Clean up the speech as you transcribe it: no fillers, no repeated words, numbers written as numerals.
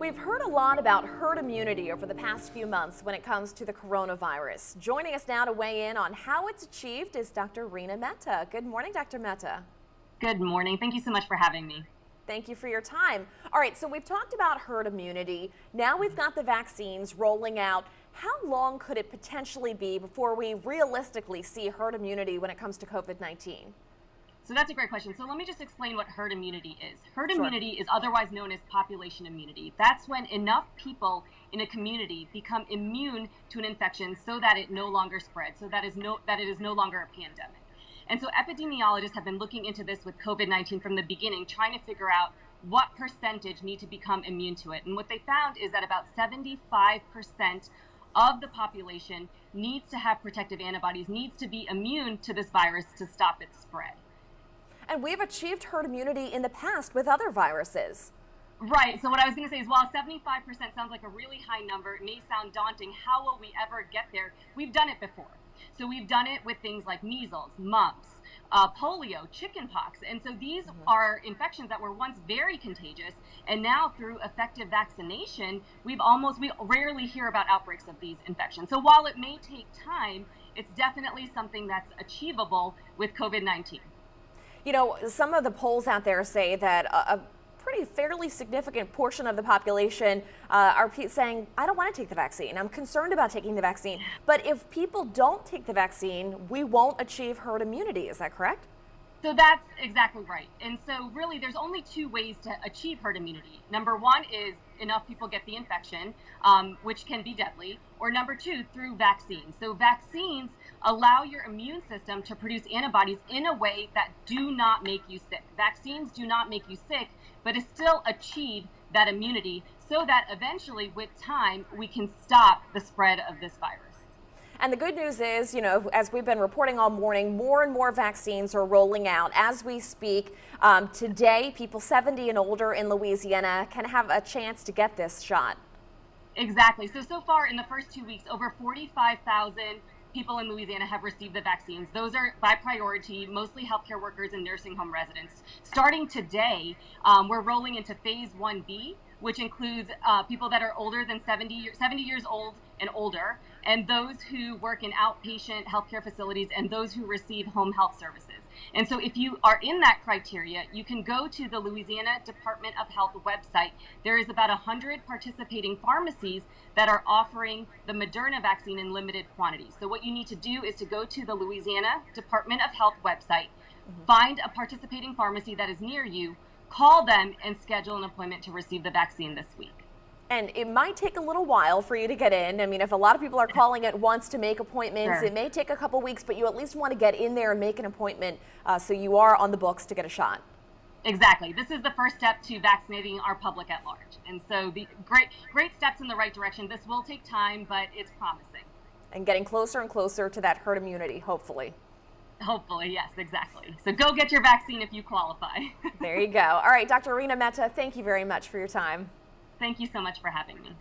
We've heard a lot about herd immunity over the past few months when it comes to the coronavirus. Joining us now to weigh in on how it's achieved is Dr. Reena Mehta. Good morning, Dr. Mehta. Good morning. Thank you so much for having me. Thank you for your time. All right, so we've talked about herd immunity. Now we've got the vaccines rolling out. How long could it potentially be before we realistically see herd immunity when it comes to COVID-19? So that's a great question. So let me just explain what herd immunity is. Herd Sure. immunity is otherwise known as population immunity. That's when enough people in a community become immune to an infection so that it no longer spreads, so that it is no longer a pandemic. And so epidemiologists have been looking into this with COVID-19 from the beginning, trying to figure out what percentage need to become immune to it. And what they found is that about 75% of the population needs to have protective antibodies, needs to be immune to this virus to stop its spread. And we've achieved herd immunity in the past with other viruses. Right. So what I was going to say is while 75% sounds like a really high number, it may sound daunting. How will we ever get there? We've done it before. So we've done it with things like measles, mumps, polio, chickenpox. And so these are infections that were once very contagious. And now through effective vaccination, we rarely hear about outbreaks of these infections. So while it may take time, it's definitely something that's achievable with COVID-19. You know, some of the polls out there say that a fairly significant portion of the population are saying, I don't want to take the vaccine. I'm concerned about taking the vaccine. But if people don't take the vaccine, we won't achieve herd immunity. Is that correct? So that's exactly right. And so really there's only two ways to achieve herd immunity. Number one is enough people get the infection, which can be deadly, or number two, through vaccines. So vaccines allow your immune system to produce antibodies in a way that do not make you sick. Vaccines do not make you sick, but it still achieve that immunity so that eventually with time we can stop the spread of this virus. And the good news is, you know, as we've been reporting all morning, more and more vaccines are rolling out as we speak. Today, people 70 and older in Louisiana can have a chance to get this shot. Exactly. So far in the first 2 weeks, over 45,000 people in Louisiana have received the vaccines. Those are by priority, mostly healthcare workers and nursing home residents. Starting today, we're rolling into phase 1B, which includes people that are older than 70 years old and older, and those who work in outpatient healthcare facilities and those who receive home health services. And so if you are in that criteria, you can go to the Louisiana Department of Health website. There is about 100 participating pharmacies that are offering the Moderna vaccine in limited quantities. So what you need to do is to go to the Louisiana Department of Health website, find a participating pharmacy that is near you, call them and schedule an appointment to receive the vaccine this week. And it might take a little while for you to get in. I mean, if a lot of people are calling at once to make appointments, Sure. It may take a couple weeks, but you at least want to get in there and make an appointment so you are on the books to get a shot. Exactly. This is the first step to vaccinating our public at large. And so the great steps in the right direction. This will take time, but it's promising. And getting closer and closer to that herd immunity, hopefully. Hopefully, yes, exactly. So go get your vaccine if you qualify. There you go. All right, Dr. Reena Mehta, thank you very much for your time. Thank you so much for having me.